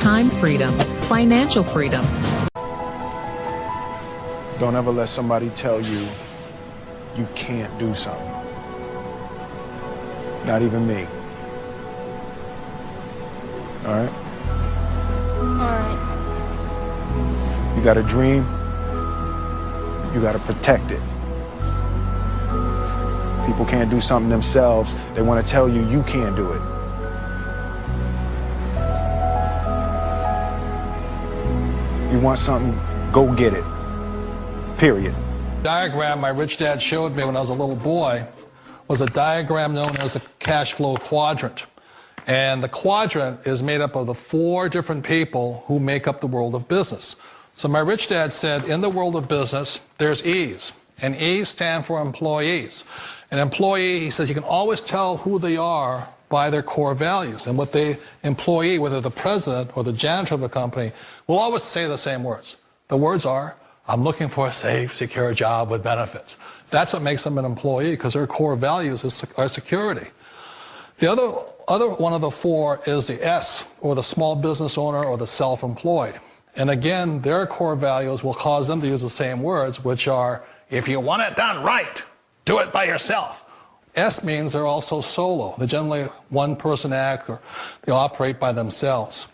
time freedom, financial freedom. Don't ever let somebody tell you you can't do something. Not even me. All right? All right. You got a dream, you got to protect it. People can't do something themselves. They want to tell you you can't do it. You want something, go get it. Period. The diagram my rich dad showed me when I was a little boy was a diagram known as a cash flow quadrant. And the quadrant is made up of the 4 different people who make up the world of business. So my rich dad said, in the world of business, there's E's. And E's stand for employees. An employee, he says, you can always tell who they are by their core values. And what the employee, whether the president or the janitor of the company, will always say the same words. The words are, I'm looking for a safe, secure job with benefits. That's what makes them an employee, because their core values are security. The other one of the 4 is the S, or the small business owner or the self-employed. And again, their core values will cause them to use the same words, which are, if you want it done right, do it by yourself. S means they're also solo. They're generally one-person act, or they operate by themselves.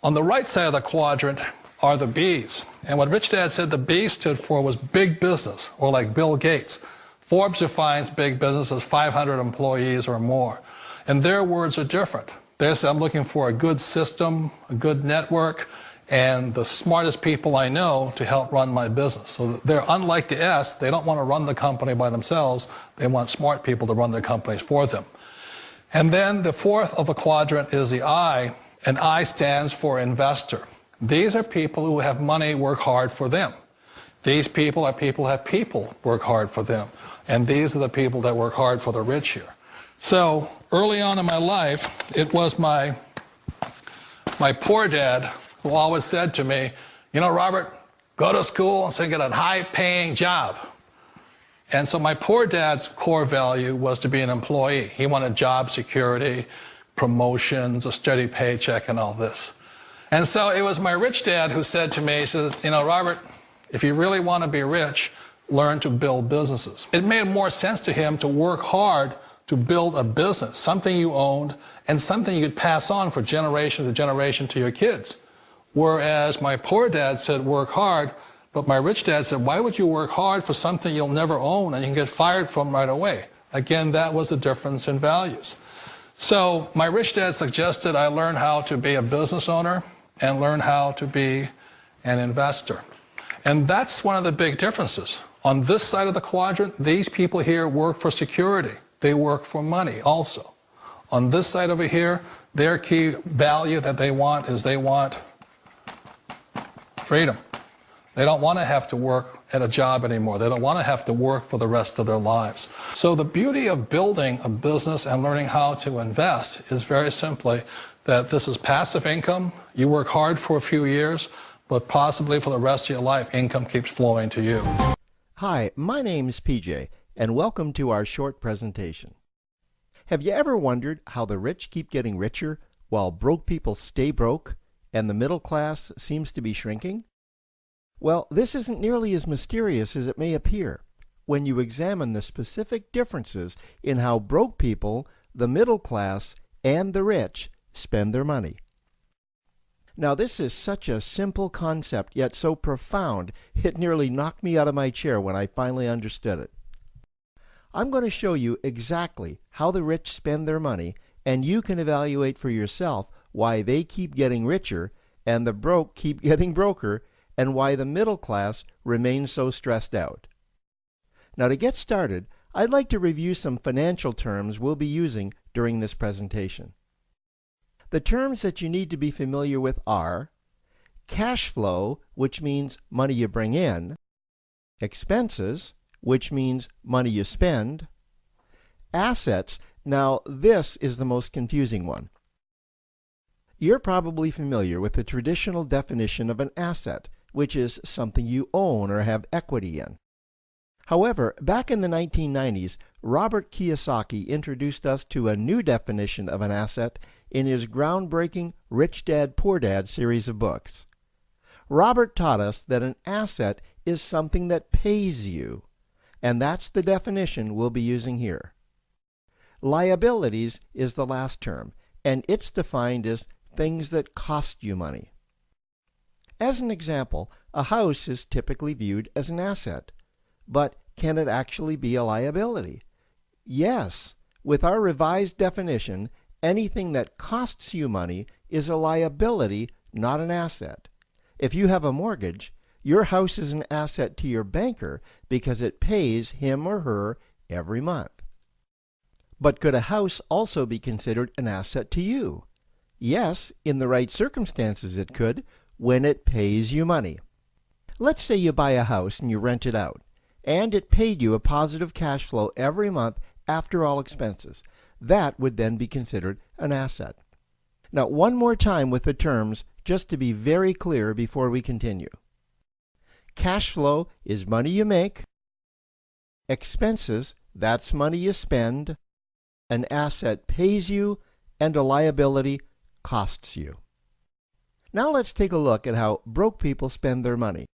On the right side of the quadrant are the B's. And what Rich Dad said the B stood for was big business, or like Bill Gates. Forbes defines big business as 500 employees or more. And their words are different. They say, I'm looking for a good system, a good network, and the smartest people I know to help run my business. So they're unlike the S. They don't want to run the company by themselves. They want smart people to run their companies for them. And then the 4th of the quadrant is the I, and I stands for investor. These are people who have money work hard for them. These people are people who have people work hard for them. And these are the people that work hard for the rich here. So early on in my life, it was my poor dad who always said to me, you know, Robert, go to school and so get a high-paying job. And so my poor dad's core value was to be an employee. He wanted job security, promotions, a steady paycheck, and all this. And so it was my rich dad who said to me, he says, you know, Robert, if you really want to be rich, learn to build businesses. It made more sense to him to work hard to build a business, something you owned and something you could pass on for generation to generation to your kids. Whereas my poor dad said work hard, but my rich dad said, why would you work hard for something you'll never own and you can get fired from right away? Again, that was the difference in values. So my rich dad suggested I learn how to be a business owner and learn how to be an investor. And that's one of the big differences. On this side of the quadrant, these people here work for security. They work for money also. On this side over here, their key value that they want is they want freedom. They don't want to have to work at a job anymore. They don't want to have to work for the rest of their lives. So the beauty of building a business and learning how to invest is very simply that this is passive income. You work hard for a few years, but possibly for the rest of your life, income keeps flowing to you. Hi, my name's PJ, and welcome to our short presentation. Have you ever wondered how the rich keep getting richer while broke people stay broke and the middle class seems to be shrinking? Well, this isn't nearly as mysterious as it may appear when you examine the specific differences in how broke people, the middle class, and the rich spend their money. Now, this is such a simple concept, yet so profound, it nearly knocked me out of my chair when I finally understood it. I'm going to show you exactly how the rich spend their money, and you can evaluate for yourself why they keep getting richer and the broke keep getting broker, and why the middle class remains so stressed out. Now, to get started, I'd like to review some financial terms we'll be using during this presentation. The terms that you need to be familiar with are cash flow, which means money you bring in, expenses, which means money you spend, assets. Now, this is the most confusing one. You're probably familiar with the traditional definition of an asset, which is something you own or have equity in. However, back in the 1990s, Robert Kiyosaki introduced us to a new definition of an asset in his groundbreaking Rich Dad, Poor Dad series of books. Robert taught us that an asset is something that pays you, and that's the definition we'll be using here. Liabilities is the last term, and it's defined as things that cost you money. As an example, a house is typically viewed as an asset, but can it actually be a liability? Yes, with our revised definition, anything that costs you money is a liability, not an asset. If you have a mortgage, your house is an asset to your banker because it pays him or her every month. But could a house also be considered an asset to you? Yes, in the right circumstances it could, when it pays you money. Let's say you buy a house and you rent it out, and it paid you a positive cash flow every month after all expenses. That would then be considered an asset. Now, one more time with the terms, just to be very clear before we continue. Cash flow is money you make. Expenses, that's money you spend. An asset pays you, and a liability costs you. Now let's take a look at how broke people spend their money.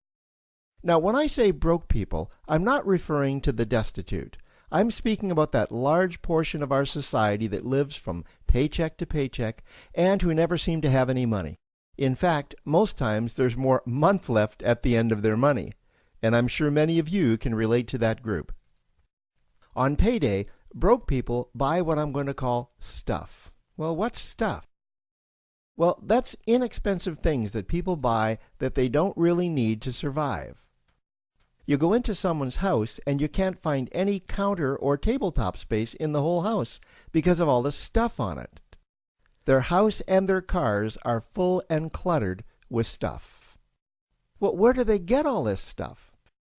Now, when I say broke people, I'm not referring to the destitute. I'm speaking about that large portion of our society that lives from paycheck to paycheck and who never seem to have any money. In fact, most times there's more month left at the end of their money, and I'm sure many of you can relate to that group. On payday, broke people buy what I'm going to call stuff. Well, what's stuff? Well, that's inexpensive things that people buy that they don't really need to survive. You go into someone's house and you can't find any counter or tabletop space in the whole house because of all the stuff on it. Their house and their cars are full and cluttered with stuff. Well, where do they get all this stuff?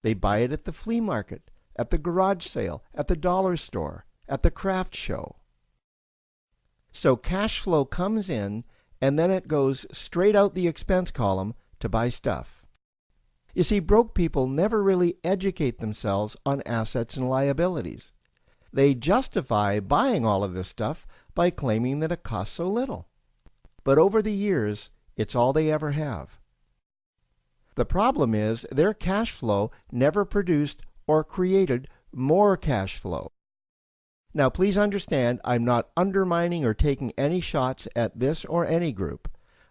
They buy it at the flea market, at the garage sale, at the dollar store, at the craft show. So cash flow comes in, and then it goes straight out the expense column to buy stuff. You see, broke people never really educate themselves on assets and liabilities. They justify buying all of this stuff by claiming that it costs so little. But over the years, it's all they ever have. The problem is their cash flow never produced or created more cash flow. Now, please understand, I'm not undermining or taking any shots at this or any group.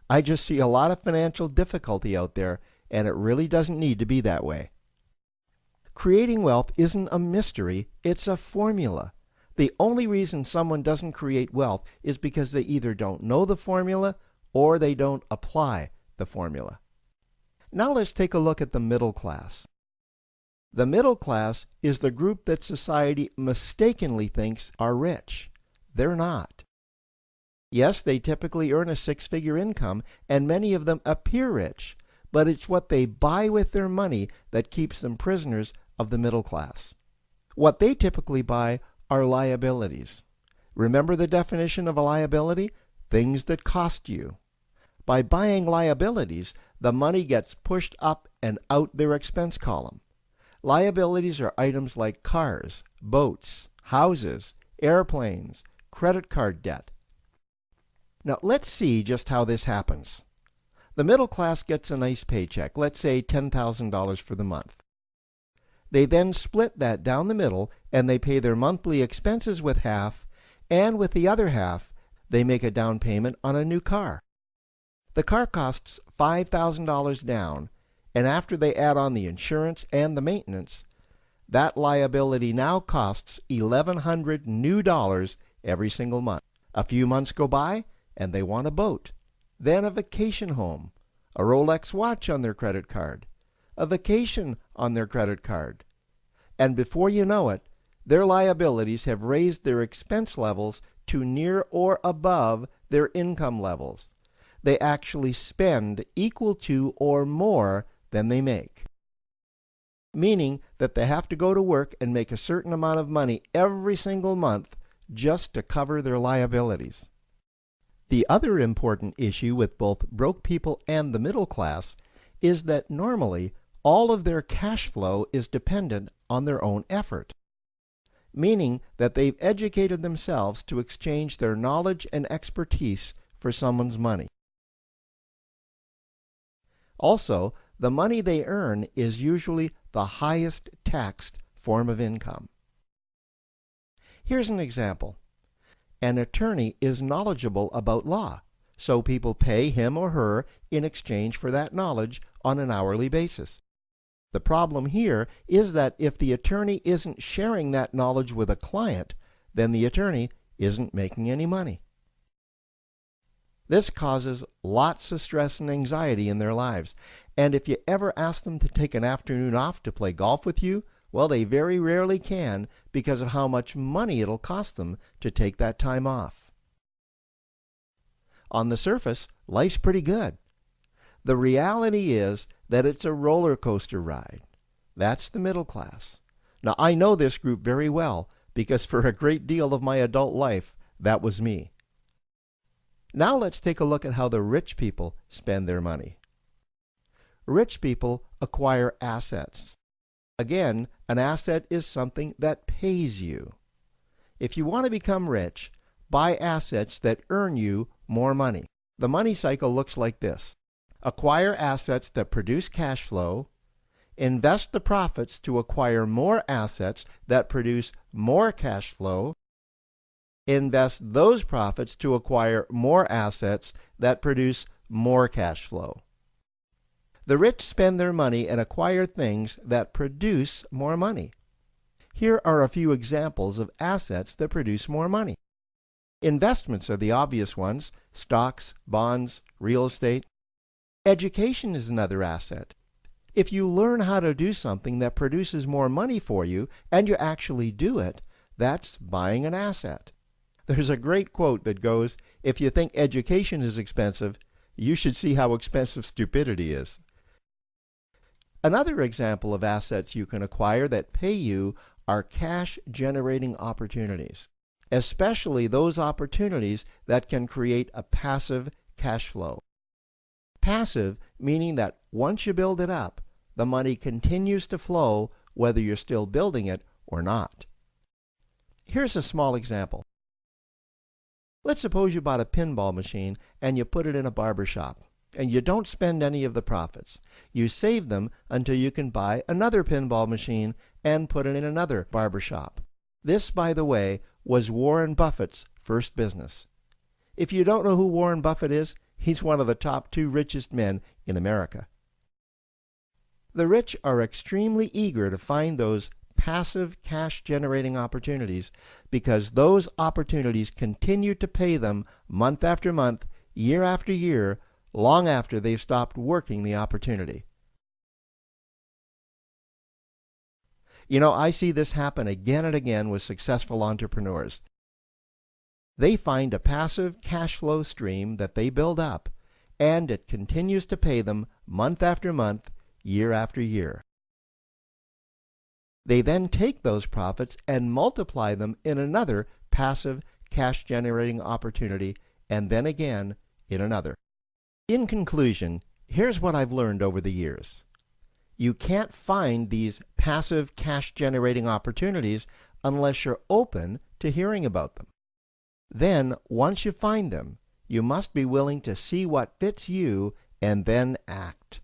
I just see a lot of financial difficulty out there, and it really doesn't need to be that way. Creating wealth isn't a mystery, it's a formula. The only reason someone doesn't create wealth is because they either don't know the formula or they don't apply the formula. Now let's take a look at the middle class. The middle class is the group that society mistakenly thinks are rich. They're not. Yes, they typically earn a six-figure income, and many of them appear rich, but it's what they buy with their money that keeps them prisoners of the middle class. What they typically buy are liabilities. Remember the definition of a liability? Things that cost you. By buying liabilities, the money gets pushed up and out their expense column. Liabilities are items like cars, boats, houses, airplanes, credit card debt. Now let's see just how this happens. The middle class gets a nice paycheck, let's say $10,000 for the month. They then split that down the middle and they pay their monthly expenses with half, and with the other half, they make a down payment on a new car. The car costs $5,000 down, and after they add on the insurance and the maintenance, that liability now costs $1,100 new dollars every single month. A few months go by, and they want a boat, then a vacation home, a Rolex watch on their credit card, a vacation on their credit card. And before you know it, their liabilities have raised their expense levels to near or above their income levels. They actually spend equal to or more than they make. Meaning that they have to go to work and make a certain amount of money every single month just to cover their liabilities. The other important issue with both broke people and the middle class is that normally all of their cash flow is dependent on their own effort. meaning that they've educated themselves to exchange their knowledge and expertise for someone's money. Also, the money they earn is usually the highest taxed form of income. Here's an example. An attorney is knowledgeable about law, so people pay him or her in exchange for that knowledge on an hourly basis. The problem here is that if the attorney isn't sharing that knowledge with a client, then the attorney isn't making any money. This causes lots of stress and anxiety in their lives, and if you ever ask them to take an afternoon off to play golf with you, well, they very rarely can because of how much money it'll cost them to take that time off. On the surface, life's pretty good. The reality is that it's a roller coaster ride. That's the middle class. Now, I know this group very well because for a great deal of my adult life, that was me. Now let's take a look at how the rich people spend their money. Rich people acquire assets. Again, an asset is something that pays you. If you want to become rich, buy assets that earn you more money. The money cycle looks like this. Acquire assets that produce cash flow, invest the profits to acquire more assets that produce more cash flow, invest those profits to acquire more assets that produce more cash flow. The rich spend their money and acquire things that produce more money. Here are a few examples of assets that produce more money. Investments are the obvious ones: stocks, bonds, real estate. Education is another asset. If you learn how to do something that produces more money for you and you actually do it, that's buying an asset. There's a great quote that goes, "If you think education is expensive, you should see how expensive stupidity is." Another example of assets you can acquire that pay you are cash-generating opportunities, especially those opportunities that can create a passive cash flow. Passive meaning that once you build it up, the money continues to flow whether you're still building it or not. Here's a small example. Let's suppose you bought a pinball machine and you put it in a barber shop, and you don't spend any of the profits. You save them until you can buy another pinball machine and put it in another barber shop. This, by the way, was Warren Buffett's first business. If you don't know who Warren Buffett is, he's one of the top 2 richest men in America. The rich are extremely eager to find those passive cash-generating opportunities because those opportunities continue to pay them month after month, year after year, long after they've stopped working the opportunity. You know, I see this happen again and again with successful entrepreneurs. They find a passive cash flow stream that they build up, and it continues to pay them month after month, year after year. They then take those profits and multiply them in another passive cash-generating opportunity, and then again in another. In conclusion, here's what I've learned over the years. You can't find these passive cash-generating opportunities unless you're open to hearing about them. Then, once you find them, you must be willing to see what fits you and then act.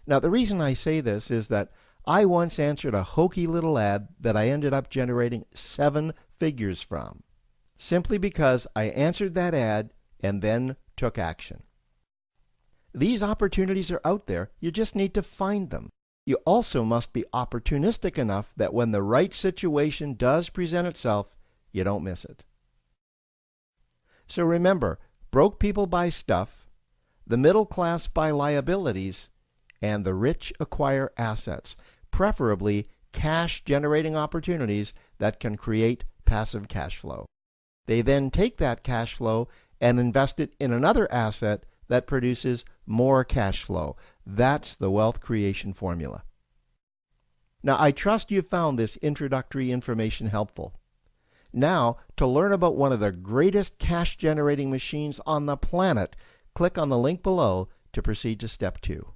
Now, the reason I say this is that I once answered a hokey little ad that I ended up generating 7 figures from, simply because I answered that ad and then took action. These opportunities are out there, you just need to find them. You also must be opportunistic enough that when the right situation does present itself, you don't miss it. So remember, broke people buy stuff, the middle class buy liabilities, and the rich acquire assets, preferably cash-generating opportunities that can create passive cash flow. They then take that cash flow and invest it in another asset that produces more cash flow. That's the wealth creation formula. Now, I trust you found this introductory information helpful. Now, to learn about one of the greatest cash-generating machines on the planet, click on the link below to proceed to step 2.